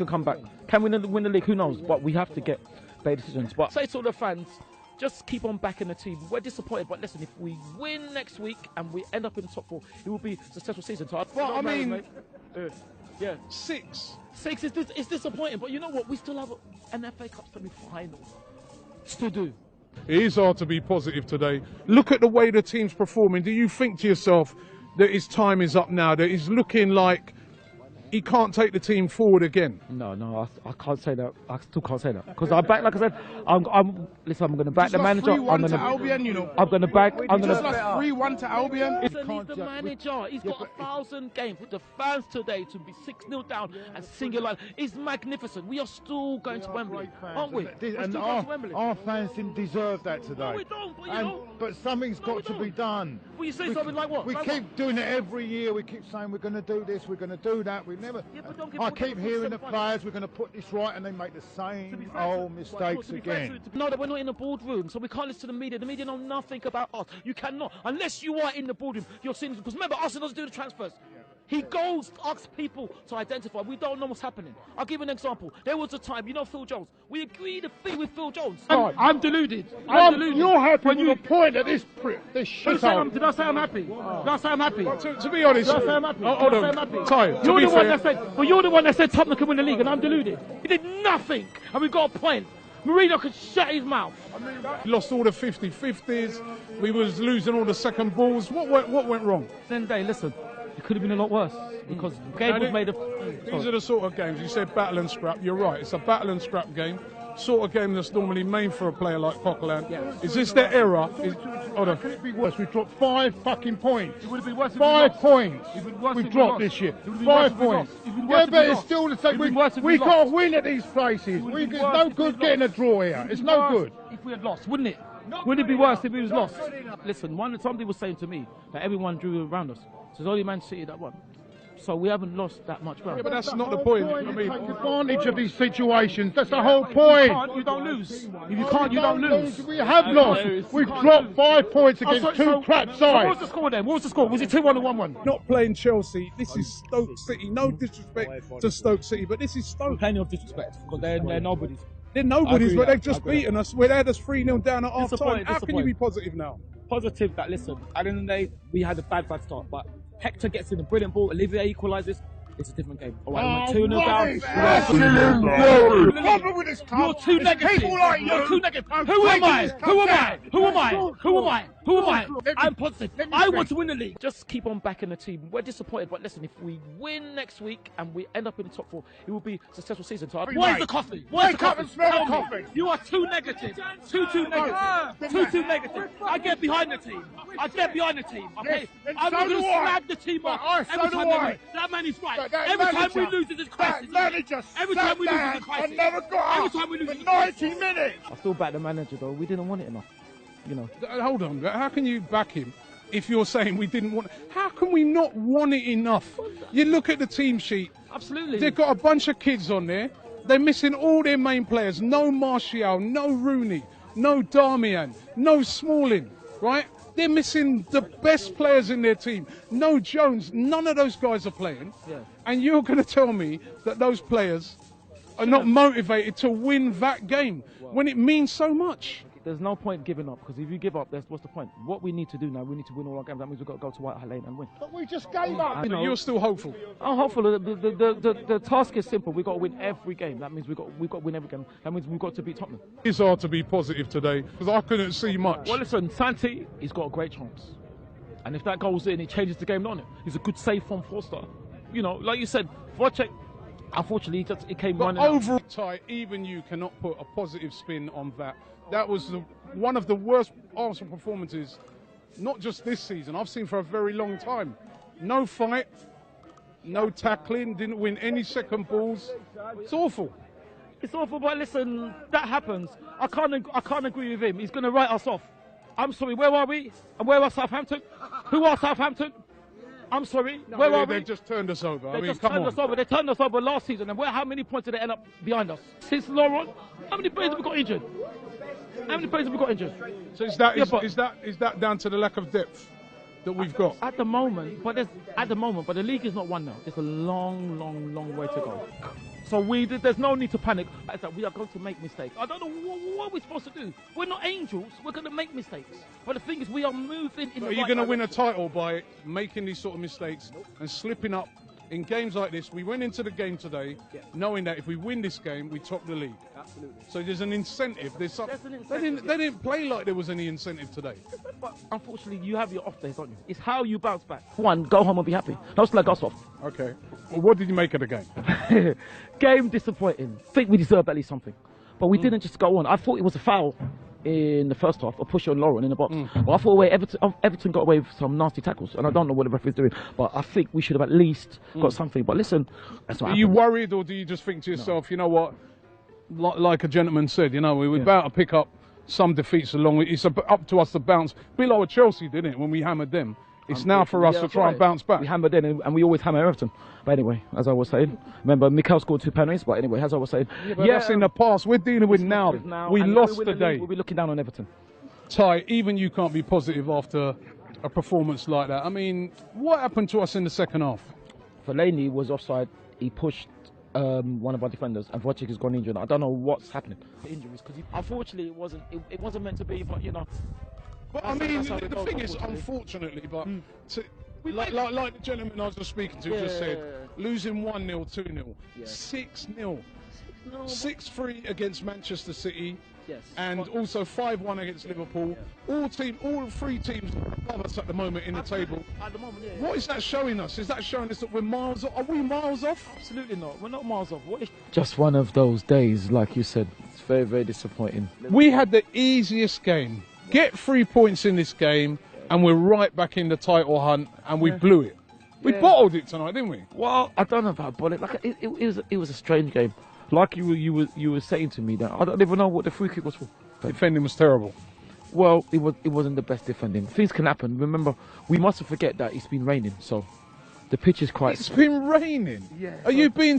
can come back. Can we win the league? Who knows? But we have to get better decisions. But say to all the fans, just keep on backing the team. We're disappointed, but listen, if we win next week and we end up in the top 4, it will be a successful season. So I mean, yeah, 6 is disappointing, but you know what? We still have an FA Cup semi-final. Still do. It is hard to be positive today. Look at the way the team's performing. Do you think to yourself that his time is up now, that he's looking like he can't take the team forward again? No, I can't say that. I still can't say that because I back, like I said, I'm going to back the manager. I'm going to Albion, you know. I'm going to back. I'm going Just lost 3-1 to Albion. He's the manager. He's got 1,000 games with the fans today to be 6-0 down and single. It's magnificent. We are still going to Wembley, aren't we? And our fans didn't deserve that today. No, we don't. But something's got to be done. Well, you say something like what? We keep doing it every year. We keep saying we're going to do this, we're going to do that. We never. I keep hearing the players, we're going to put this right, and they make the same old mistakes again. No, that we're not in the boardroom, so we can't listen to the media. The media know nothing about us. You cannot, unless you are in the boardroom. You're seeing because remember, Arsenal doesn't do the transfers. He goes, asks people to identify. We don't know what's happening. I'll give you an example. There was a time, you know Phil Jones. We agreed a fee with Phil Jones. I'm deluded. I'm deluded. You're happy with the point of this shit. Did I say I'm happy? Did I say I'm happy? To be honest, did I say I'm happy? Hold on. You're the one that said Tottenham can win the league, and I'm deluded. He did nothing, and we got a point. Mourinho could shut his mouth. He lost all the 50-50s. We was losing all the second balls. What went wrong? Then listen. It could have been a lot worse because the game was made of. These are the sort of games you said battle and scrap. You're right. It's a battle and scrap game. Sort of game that's normally made for a player like Coquelin. Yeah. Is this the era? Hold on. Could it be worse? We dropped 5 fucking points. It would have been worse. 5 points. We dropped this year. 5 points. Yeah, but it's still the same. We can't win at these places. It's no good getting a draw here. It's no good. If we had lost, wouldn't it? Wouldn't it be worse if we was lost? Listen, somebody was saying to me that everyone drew around us. So it's only Man City that won. So we haven't lost that much ground. Yeah, but that's not the point. I mean, take advantage of these situations. That's the whole point. You don't lose. If you can't, you don't lose. We have lost. We've dropped 5 points against 2 crap sides. What was the score then? What was the score? Was it 2-1 or 1-1? Not playing Chelsea. This is Stoke City. No disrespect to Stoke City, but this is Stoke. Plenty of disrespect because they're nobodies. They're nobodies, but they've just beaten us. They had us 3-0 down at half time. How can you be positive now? Positive that, listen, at the end of the day, we had a bad start, but Hector gets in a brilliant ball, Olivier equalises, it's a different game. All right, we're 2-0 down. Problem with this club. You're too negative. You're too negative. Who am I? I'm positive. I want to win the league. Just keep on backing the team. We're disappointed, but listen, if we win next week and we end up in the top 4, it will be a successful season. So where's the coffee? Wake up and smell the coffee. You are too negative. Too negative. I get behind the team. Okay? I'm going to slag the team up every time they win. That man is right. Every time we lose, it's a crisis. Every time we lose, it's a crisis. Never got every time we lose, for 90 minutes. I still back the manager though. We didn't want it enough. You know. Hold on. How can you back him if you're saying we didn't want? How can we not want it enough? You look at the team sheet. Absolutely. They've got a bunch of kids on there. They're missing all their main players. No Martial, no Rooney, no Darmian, no Smalling. Right? They're missing the best players in their team. No Jones. None of those guys are playing. Yeah. And you're going to tell me that those players are not motivated to win that game when it means so much? There's no point giving up because if you give up, what's the point? What we need to do now, we need to win all our games. That means we've got to go to White Hart Lane and win. But we just gave up. But you're still hopeful. I'm hopeful. The task is simple. We've got to win every game. That means we've got to win every game. That means we've got to beat Tottenham. It's hard to be positive today because I couldn't see much. Well, listen, Santi, he's got a great chance. And if that goes in, it changes the game, doesn't it? He's a good save from Forster. You know, like you said, Wojciech, unfortunately, it came running out. Overall, Ty, even you cannot put a positive spin on that. That was one of the worst Arsenal performances, not just this season, I've seen for a very long time. No fight, no tackling, didn't win any second balls. It's awful. It's awful, but listen, that happens. I can't agree with him. He's going to write us off. I'm sorry, where are we? And where are Southampton? Who are Southampton? I'm sorry, where are we? They just turned us over. They turned us over. They turned us over last season. And how many points did they end up behind us? Since Laurent, how many players have we got injured? How many players have we got injured? So is that down to the lack of depth? that we've got? At the moment, but the league is not won now. It's a long, long, long way to go. So there's no need to panic. It's like we are going to make mistakes. I don't know what we're supposed to do. We're not angels. We're going to make mistakes. But the thing is, we are moving in the right direction. Are you going to win a title by making these sort of mistakes and slipping up in games like this? We went into the game today knowing that if we win this game, we top the league. Absolutely. So there's an incentive. There's an incentive. They didn't play like there was any incentive today. But unfortunately, you have your off days, don't you? It's how you bounce back. One, go home and be happy. Don't slag us off. Okay. Well, what did you make of the game? Game disappointing. I think we deserved at least something. But we didn't just go on. I thought it was a foul in the first half, a push on Lauren in the box. But I thought Everton got away with some nasty tackles, and I don't know what the referee's doing. But I think we should have at least got something. But listen, that's what Are you worried, or do you just think to yourself, you know what, like a gentleman said, you know, we're about to pick up some defeats along. It's up to us to bounce. A bit like what Chelsea did it when we hammered them. It's now for us to try and bounce back. We hammered in, and we always hammer Everton. But anyway, as I was saying, remember, Mikel scored 2 penalties. But anyway, as I was saying, that's in the past. We're dealing with now. We lost today. We'll be looking down on Everton. Ty, even you can't be positive after a performance like that. I mean, what happened to us in the second half? Fellaini was offside. He pushed one of our defenders, and Wojciech has gone injured. I don't know what's happening. The injuries, because unfortunately it wasn't meant to be. But you know. But I mean, the thing is, unfortunately, but like the gentleman I was just speaking to just said, losing 1-0, 2-0, 6-0, 6-3 against Manchester City, and also 5-1 against Liverpool. All 3 teams above us at the moment in the table. At the moment, What is that showing us? Is that showing us that we're miles off? Are we miles off? Absolutely not. We're not miles off. Just one of those days, like you said. It's very, very disappointing. We had the easiest game. Get 3 points in this game, and we're right back in the title hunt, and we blew it. We bottled it tonight, didn't we? Well, I don't know about bottle it. Like it was a strange game. Like you were saying to me that I don't even know what the free kick was for. Defending was terrible. Well, it wasn't the best defending. Things can happen. Remember, we mustn't forget that it's been raining, so the pitch is quite. It's been raining. Yeah. Are you being